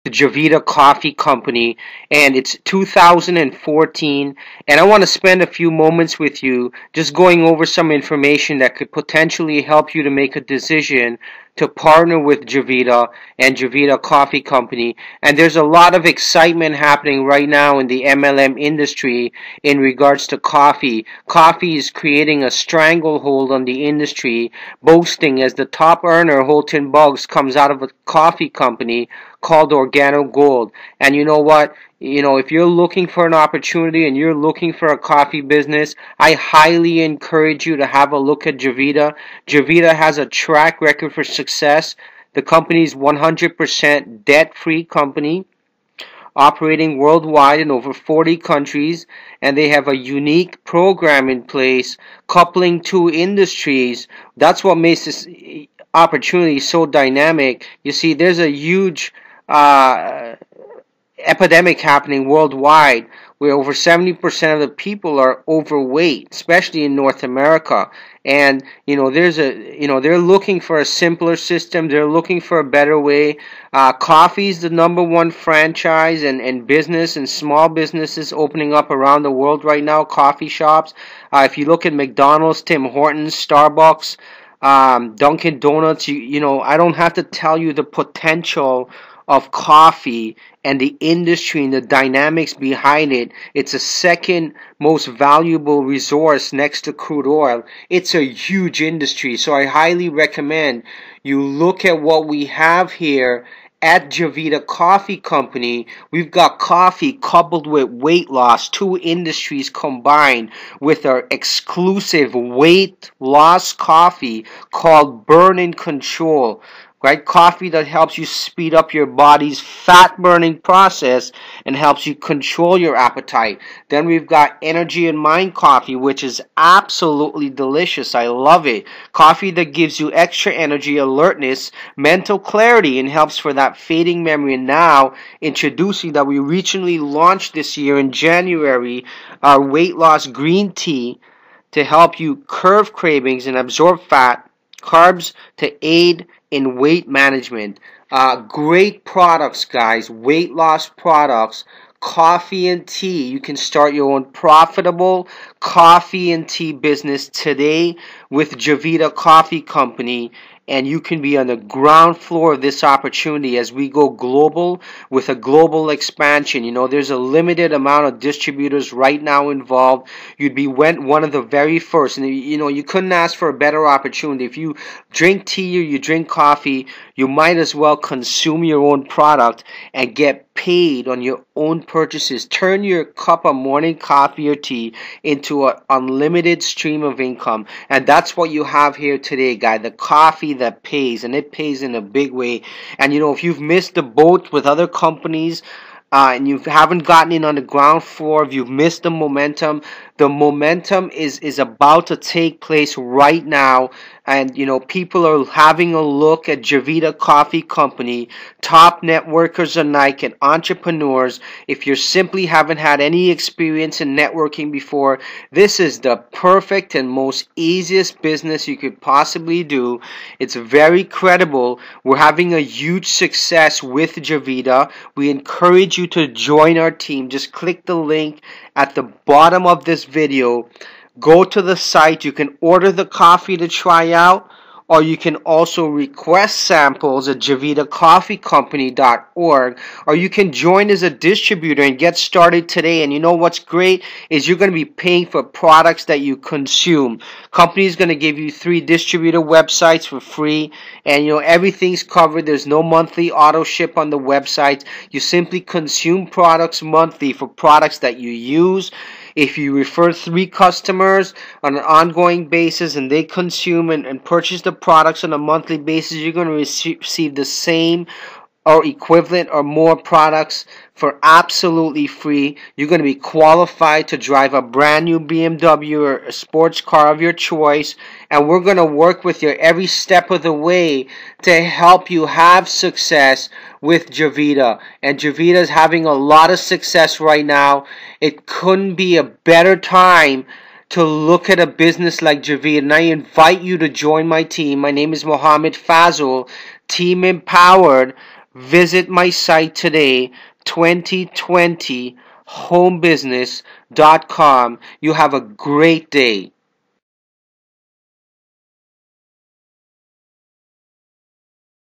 the Javita Coffee Company, and it's 2014. And I want to spend a few moments with you just going over some information that could potentially help you to make a decision to partner with Javita and Javita Coffee Company. And there's a lot of excitement happening right now in the MLM industry in regards to coffee. Coffee is creating a stranglehold on the industry, boasting as the top earner, Holton Buggs, comes out of a coffee company called Organo Gold. And you know what? If you're looking for an opportunity and you're looking for a coffee business, I highly encourage you to have a look at Javita. Javita has a track record for success. The company is 100% debt-free company, operating worldwide in over 40 countries, and they have a unique program in place coupling two industries. That's what makes this opportunity so dynamic. You see, there's a huge uh, epidemic happening worldwide where over 70% of the people are overweight, especially in North America. And they're looking for a simpler system. They're looking for a better way. Coffee is the number one franchise and business and small businesses opening up around the world right now. Coffee shops. If you look at McDonald's, Tim Hortons, Starbucks, Dunkin' Donuts, I don't have to tell you the potential of coffee and the industry and the dynamics behind it. It's the second most valuable resource next to crude oil. It's a huge industry, so I highly recommend you look at what we have here at Javita Coffee Company. We've got coffee coupled with weight loss, two industries combined, with our exclusive weight loss coffee called Burn and Control. Right? Coffee that helps you speed up your body's fat burning process and helps you control your appetite. Then we've got Energy and Mind coffee, which is absolutely delicious. I love it. Coffee that gives you extra energy, alertness, mental clarity, and helps for that fading memory. And now, introducing that we recently launched this year in January, our weight loss green tea to help you curb cravings and absorb fat, carbs to aid in weight management. Great products, guys. Weight loss products. Coffee and tea. You can start your own profitable coffee and tea business today with Javita Coffee Company, and you can be on the ground floor of this opportunity as we go global with a global expansion. There's a limited amount of distributors right now involved. You'd be one of the very first, and you couldn't ask for a better opportunity. If you drink tea or you drink coffee, you might as well consume your own product and get paid on your own purchases. Turn your cup of morning coffee or tea into an unlimited stream of income. And that's what you have here today, guy. The coffee that pays, and it pays in a big way. And if you've missed the boat with other companies, and you haven't gotten in on the ground floor, if you've missed the momentum is about to take place right now. And people are having a look at Javita Coffee Company, top networkers alike and entrepreneurs. If you simply haven't had any experience in networking before, this is the perfect and most easiest business you could possibly do. It's very credible. We're having a huge success with Javita. We encourage you to join our team. Just click the link at the bottom of this video. Go to the site. You can order the coffee to try out, or you can also request samples at javitacoffeecompany.org, or you can join as a distributor and get started today. And what's great is you're going to be paying for products that you consume. Company is going to give you 3 distributor websites for free, and everything's covered. There's no monthly auto ship on the website. You simply consume products monthly for products that you use. If you refer 3 customers on an ongoing basis and they consume and purchase the products on a monthly basis, you're going to receive the same or equivalent or more products for absolutely free. You're going to be qualified to drive a brand new BMW or a sports car of your choice, and we're going to work with you every step of the way to help you have success with Javita. And Javita is having a lot of success right now. It couldn't be a better time to look at a business like Javita, and I invite you to join my team. My name is Mohammed Fazul, Team Empowered. Visit my site today, 2020homebusiness.com. You have a great day.